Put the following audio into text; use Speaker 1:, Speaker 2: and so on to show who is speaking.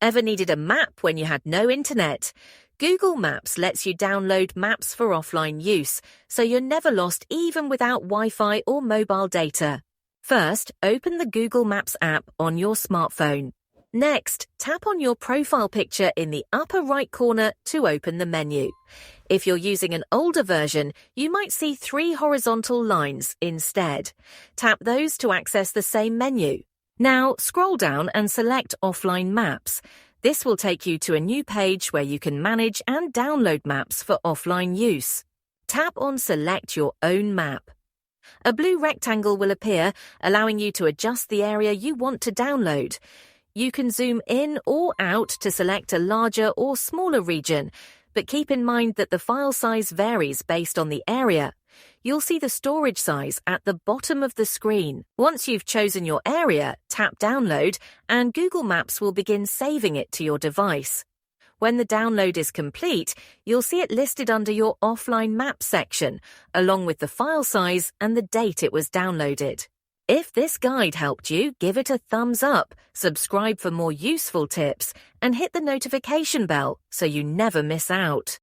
Speaker 1: Ever needed a map when you had no internet? Google Maps lets you download maps for offline use, so you're never lost even without Wi-Fi or mobile data. First, open the Google Maps app on your smartphone. Next, tap on your profile picture in the upper right corner to open the menu. If you're using an older version, you might see 3 horizontal lines instead. Tap those to access the same menu. Now, scroll down and select Offline Maps. This will take you to a new page where you can manage and download maps for offline use. Tap on Select Your Own Map. A blue rectangle will appear, allowing you to adjust the area you want to download. You can zoom in or out to select a larger or smaller region, but keep in mind that the file size varies based on the area. You'll see the storage size at the bottom of the screen. Once you've chosen your area, tap Download, and Google Maps will begin saving it to your device. When the download is complete, you'll see it listed under your Offline Maps section, along with the file size and the date it was downloaded. If this guide helped you, give it a thumbs up, subscribe for more useful tips, and hit the notification bell so you never miss out.